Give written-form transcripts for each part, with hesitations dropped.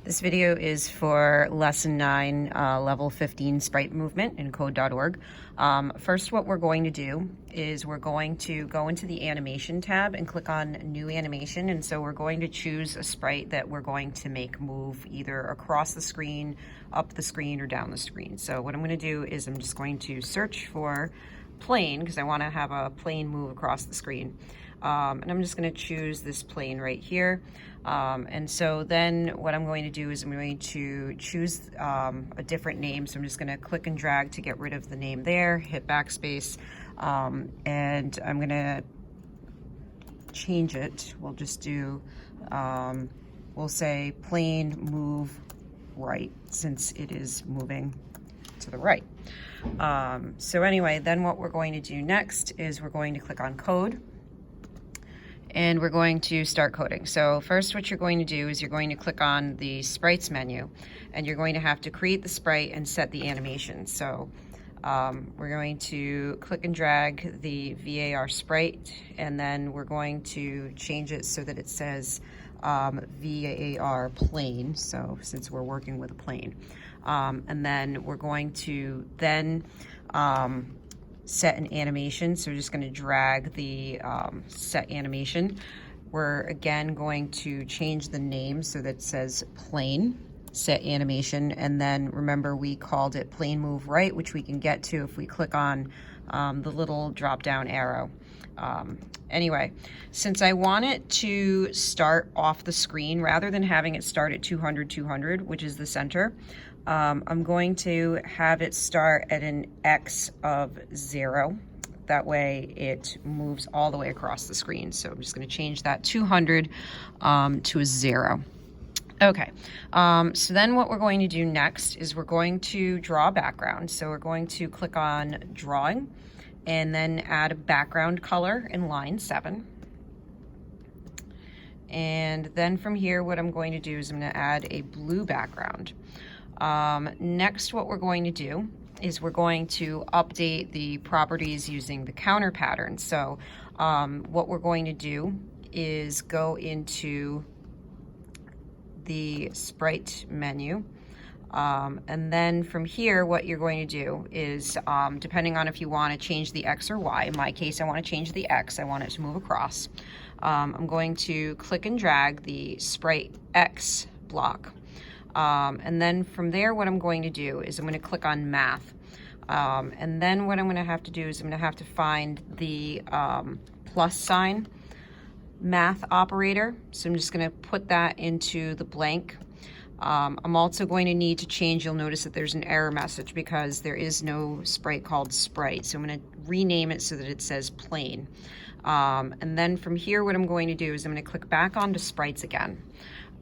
This video is for Lesson 9, Level 15 Sprite Movement in code.org. First, what we're going to do is we're going to go into the Animation tab and click on New Animation. And so we're going to choose a sprite that we're going to make move either across the screen, up the screen, or down the screen. So what I'm going to do is I'm just going to search for plane because I want to have a plane move across the screen. And I'm just going to choose this plane right here. And so then what I'm going to do is I'm going to choose a different name. So I'm just going to click and drag to get rid of the name there, hit backspace, and I'm going to change it. We'll just do, we'll say plane move right, since it is moving to the right. So anyway, then what we're going to do next is we're going to click on code. And we're going to start coding. So first what you're going to do is you're going to click on the sprites menu and you're going to have to create the sprite and set the animation. So we're going to click and drag the VAR sprite, and then we're going to change it so that it says VAR plane. So since we're working with a plane, and then we're going to then set an animation. So we're just going to drag the set animation. We're again going to change the name so that it says plane set animation, and then remember we called it plane move right, which we can get to if we click on the little drop down arrow. Anyway, since I want it to start off the screen rather than having it start at 200, 200, which is the center, I'm going to have it start at an X of 0. That way it moves all the way across the screen. So I'm just going to change that 200 to a 0. Okay, so then what we're going to do next is we're going to draw a background. So we're going to click on drawing and then add a background color in line 7. And then from here, what I'm going to do is I'm going to add a blue background. Next, what we're going to do is we're going to update the properties using the counter pattern. So what we're going to do is go into the sprite menu. And then from here, what you're going to do is, depending on if you want to change the X or Y, in my case, I want to change the X. I want it to move across. I'm going to click and drag the sprite X block. And then from there, what I'm going to do is I'm going to click on math. And then what I'm going to have to do is I'm going to have to find the plus sign math operator. So I'm just going to put that into the blank. I'm also going to need to change, you'll notice that there's an error message because there is no sprite called Sprite. So I'm going to rename it so that it says plane. And then from here, what I'm going to do is I'm going to click back onto sprites again.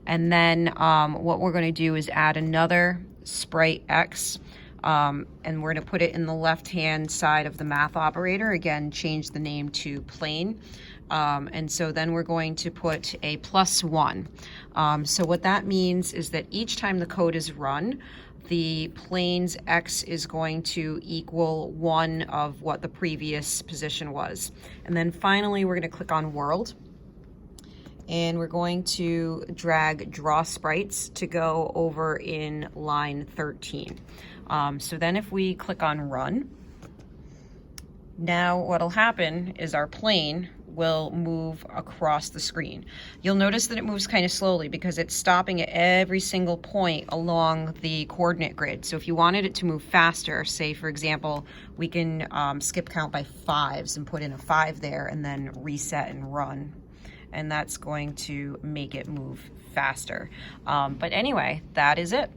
And then what we're going to do is add another sprite X, and we're going to put it in the left-hand side of the math operator. Again, change the name to plane. And so then we're going to put a +1. So what that means is that each time the code is run, the plane's X is going to equal 1 of what the previous position was. And then finally, we're going to click on world. And we're going to drag draw sprites to go over in line 13. So then if we click on run, now what'll happen is our plane will move across the screen. You'll notice that it moves kind of slowly because it's stopping at every single point along the coordinate grid. So if you wanted it to move faster, say for example, we can skip count by 5s and put in a 5 there and then reset and run. And that's going to make it move faster. But anyway, that is it.